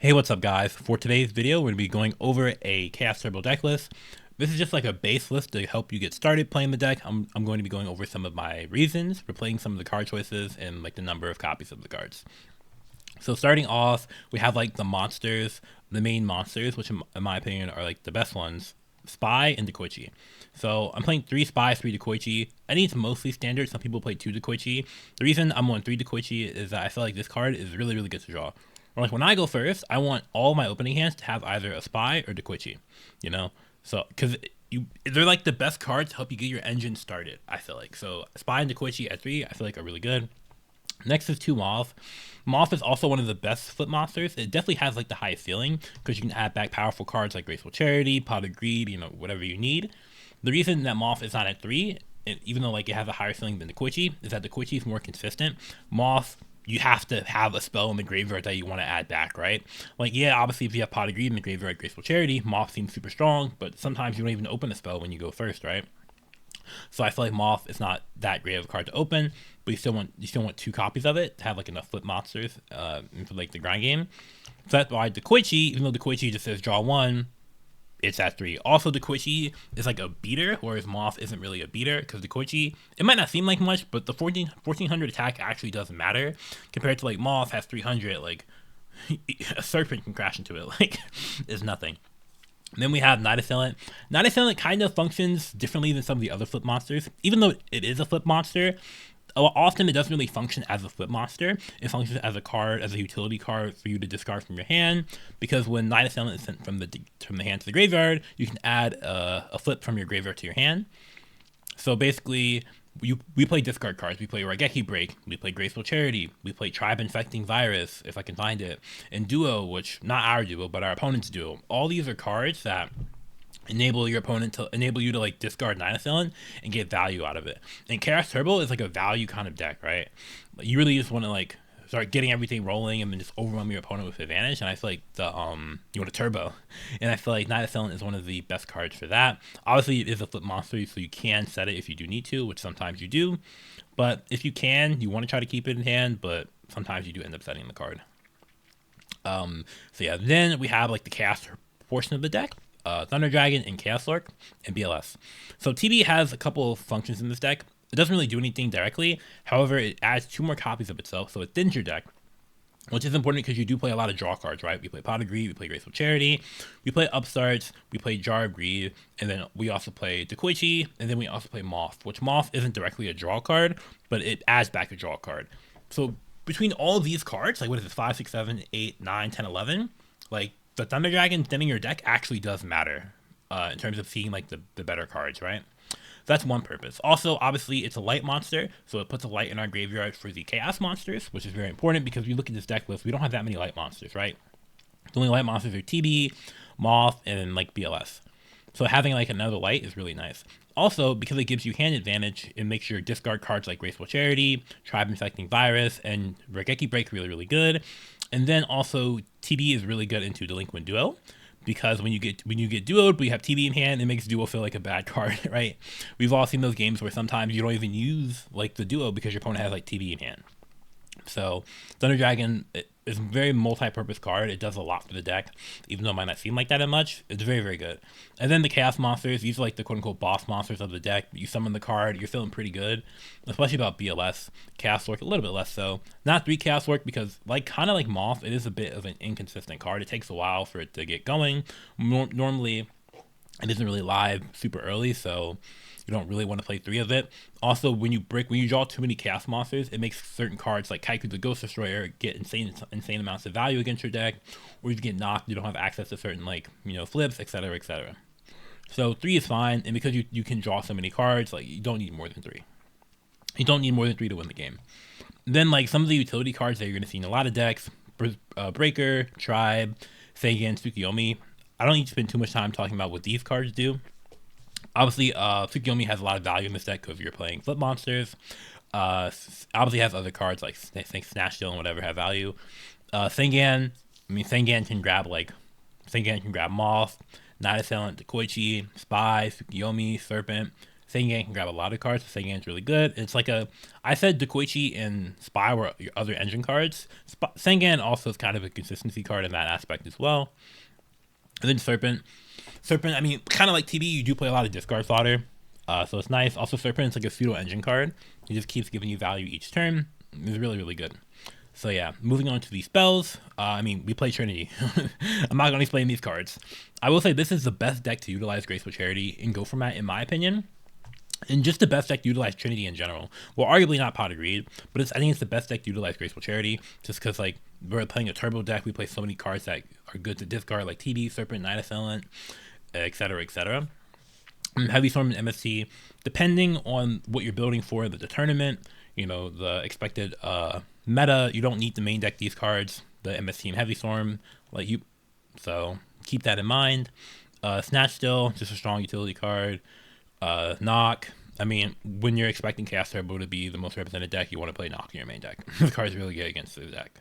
Hey, what's up guys? For today's video, we're going to be going over a Chaos Turbo deck list. This is just like a base list to help you get started playing the deck. I'm going to be going over some of my reasons for playing some of the card choices and like the number of copies of the cards. So starting off, we have like the monsters, the main monsters, which in my opinion are like the best ones. Spy and Dekoichi. So I'm playing 3 Spy, 3 Dekoichi. I think it's mostly standard. Some people play 2 Dekoichi. The reason I'm on 3 Dekoichi is that I feel like this card is really, really good to draw. Or like when I go first, I want all my opening hands to have either a Spy or Dekoichi, you know? So, because they're like the best cards to help you get your engine started, I feel like. So Spy and Dekoichi at 3, I feel like are really good. Next is 2 Moth. Moth is also one of the best flip monsters. It definitely has like the highest ceiling because you can add back powerful cards like Graceful Charity, Pot of Greed, you know, whatever you need. The reason that Moth is not at 3, even though like it has a higher ceiling than Dekoichi, is that Dekoichi is more consistent. Moth, you have to have a spell in the graveyard that you want to add back, right? Like, yeah, obviously if you have Pot of Greed in the graveyard, Graceful Charity, Moth seems super strong, but sometimes you don't even open a spell when you go first, right? So I feel like Moth is not that great of a card to open, but you still want 2 copies of it to have like enough flip monsters for like the grind game. So that's why Dekoichi, even though Dekoichi just says draw 1, it's at 3. Also, Dekoichi is like a beater, whereas Moth isn't really a beater because Dekoichi, it might not seem like much, but the 1400 attack actually doesn't matter compared to like Moth has 300. Like a serpent can crash into it, like it's nothing. Then we have Night Assailant. Night Assailant kind of functions differently than some of the other flip monsters. Even though it is a flip monster, often it doesn't really function as a flip monster. It functions as a card, as a utility card for you to discard from your hand. Because when Night Assailant is sent from the hand to the graveyard, you can add a flip from your graveyard to your hand. So basically, we play discard cards. We play Raigeki Break. We play Graceful Charity. We play Tribe Infecting Virus, if I can find it. And Duo, which, not our duo, but our opponent's duo. All these are cards that enable you to like discard Night Assailant and get value out of it. And Chaos Turbo is like a value kind of deck, right? You really just want to like start getting everything rolling and then just overwhelm your opponent with advantage. And I feel like you want a turbo, and I feel like Night Assailant is one of the best cards for that. Obviously, it is a flip monster, so you can set it if you do need to, which sometimes you do. But if you can, you want to try to keep it in hand, but sometimes you do end up setting the card. So yeah, then we have like the chaos portion of the deck. Thunder Dragon and Chaos Orc and BLS. So TB has a couple of functions in this deck. It doesn't really do anything directly. However, it adds 2 more copies of itself, so it thins your deck, which is important because you do play a lot of draw cards, right? We play Pot of Greed, we play Graceful Charity, we play Upstarts, we play Jar of Greed, and then we also play Dekoichi, and then we also play Moth, which Moth isn't directly a draw card, but it adds back a draw card. So between all of these cards, like what is it, 5, 6, 7, 8, 9, 10, 11, like the Thunder Dragon thinning your deck actually does matter in terms of seeing like the better cards, right? So that's one purpose. Also, obviously, it's a light monster, so it puts a light in our graveyard for the chaos monsters, which is very important because we look at this deck list, we don't have that many light monsters, right? The only light monsters are TB, Moth, and like BLS. So having like another light is really nice. Also, because it gives you hand advantage, it makes your discard cards like Graceful Charity, Tribe Infecting Virus, and Raigeki Break really, really good. And then also TB is really good into Delinquent Duo, because when you get duoed, but you have TB in hand, it makes duo feel like a bad card, right? We've all seen those games where sometimes you don't even use like the duo because your opponent has like TB in hand. So Thunder Dragon is a very multi-purpose card. It does a lot for the deck, even though it might not seem like that much. It's very, very good. And then the Chaos monsters, these are like the quote-unquote boss monsters of the deck. You summon the card, you're feeling pretty good, especially about BLS. Chaos Orc, a little bit less so. Not 3 Chaos Orc because, like kind of like Moth, it is a bit of an inconsistent card. It takes a while for it to get going. Normally, it isn't really live super early, so you don't really want to play 3 of it. Also, when you draw too many chaos monsters, it makes certain cards like Kaiku the Ghost Destroyer get insane amounts of value against your deck, or you get knocked, you don't have access to certain like flips, etc., etc. So 3 is fine, and because you can draw so many cards, like you don't need more than 3. You don't need more than 3 to win the game. Then like some of the utility cards that you're going to see in a lot of decks, Breaker, Tribe, Seigen, Tsukiyomi. I don't need to spend too much time talking about what these cards do. Obviously, Tsukiyomi has a lot of value in this deck because you're playing flip monsters. Obviously has other cards like Snatch Steal and whatever have value. Sengan can grab Moth, Night Assailant, Dekoichi, Spy, Tsukiyomi, Serpent. Sengan can grab a lot of cards. So Sengan's really good. It's like I said Dekoichi and Spy were your other engine cards. Sengan also is kind of a consistency card in that aspect as well. And then Serpent. Serpent, I mean, kind of like TB, you do play a lot of discard fodder. So it's nice. Also, Serpent is like a pseudo engine card. It just keeps giving you value each turn. It's really, really good. So yeah, moving on to these spells. I mean, we play Trinity. I'm not going to explain these cards. I will say this is the best deck to utilize Graceful Charity in Go format, in my opinion. And just the best deck to utilize Trinity in general. Well, arguably not Pot of Greed, but I think it's the best deck to utilize Graceful Charity, just because like we're playing a turbo deck. We play so many cards that are good to discard, like TB, Serpent, Night Assailant, etc., etc. Heavy Storm and MST, depending on what you're building for the tournament, you know, the expected meta, you don't need to main deck these cards, the MST and Heavy Storm, so keep that in mind. Snatch Still, just a strong utility card. Knock, I mean, when you're expecting Chaos Turbo to be the most represented deck, you want to play Knock in your main deck. The card's really good against the deck.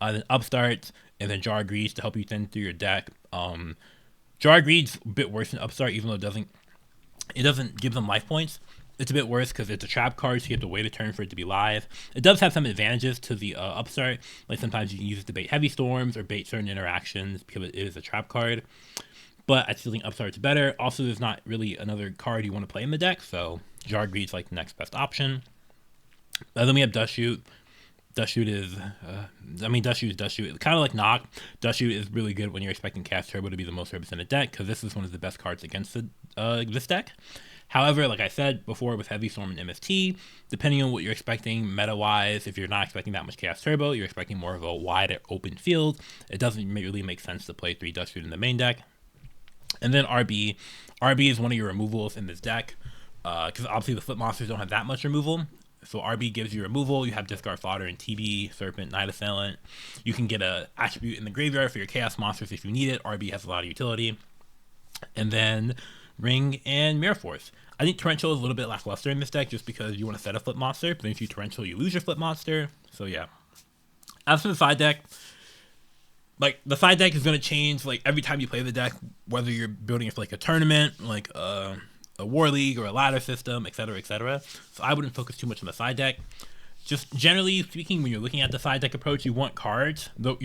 Then Upstart, and then Jar Greeds to help you thin through your deck. Jar Greed's a bit worse than Upstart, even though it doesn't give them life points. It's a bit worse because it's a trap card, so you have to wait a turn for it to be live. It does have some advantages to the Upstart, like sometimes you can use it to bait Heavy Storms or bait certain interactions because it is a trap card. But I still think Upstart's better. Also, there's not really another card you want to play in the deck, so Jar Greed's like the next best option. Then we have Dust Shoot. Dust Shoot is, Dust Shoot is Dust Shoot. It's kind of like Knock. Dust Shoot is really good when you're expecting Cast Turbo to be the most represented deck, because this is one of the best cards against this deck. However, like I said before with Heavy Storm and MST, depending on what you're expecting meta-wise, if you're not expecting that much Chaos Turbo, you're expecting more of a wide open field, it doesn't really make sense to play 3 Dust Shoot in the main deck. And then RB. RB is one of your removals in this deck, because obviously the Flip Monsters don't have that much removal. So RB gives you removal. You have Discard Fodder and TB, Serpent, Night Assailant. You can get a attribute in the graveyard for your Chaos Monsters if you need it. RB has a lot of utility. And then Ring and Mirror Force. I think Torrential is a little bit lackluster in this deck just because you want to set a Flip Monster, but then if you Torrential, you lose your Flip Monster. So yeah. As for the side deck, like the side deck is going to change like every time you play the deck, whether you're building it for like a tournament, like a War League or a ladder system, etc., etc. So I wouldn't focus too much on the side deck. Just generally speaking, when you're looking at the side deck approach, you want cards. Though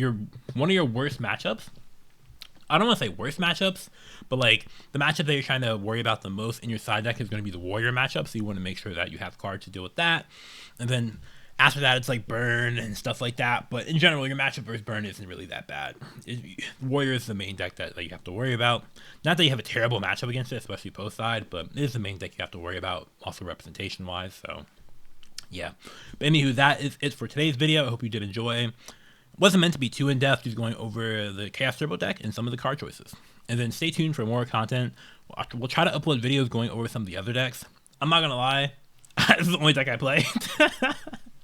one of your worst matchups, I don't want to say worst matchups, but like the matchup that you're trying to worry about the most in your side deck is going to be the Warrior matchup. So you want to make sure that you have cards to deal with that. And then after that, it's like Burn and stuff like that. But in general, your matchup versus Burn isn't really that bad. Warrior is the main deck that you have to worry about. Not that you have a terrible matchup against it, especially post side, but it is the main deck you have to worry about, also representation wise. So yeah. But anywho, that is it for today's video. I hope you did enjoy. Wasn't meant to be too in depth, just going over the Chaos Turbo deck and some of the card choices. And then stay tuned for more content. We'll try to upload videos going over some of the other decks. I'm not gonna lie, this is the only deck I play.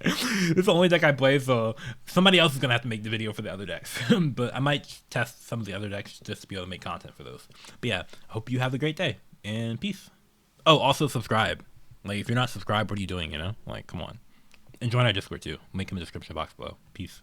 This is the only deck I play, so somebody else is gonna have to make the video for the other decks. But I might test some of the other decks just to be able to make content for those. But yeah, hope you have a great day and peace. Oh, also subscribe. Like if you're not subscribed, what are you doing? You know, like come on. And join our Discord too. Link in the description box below. Peace.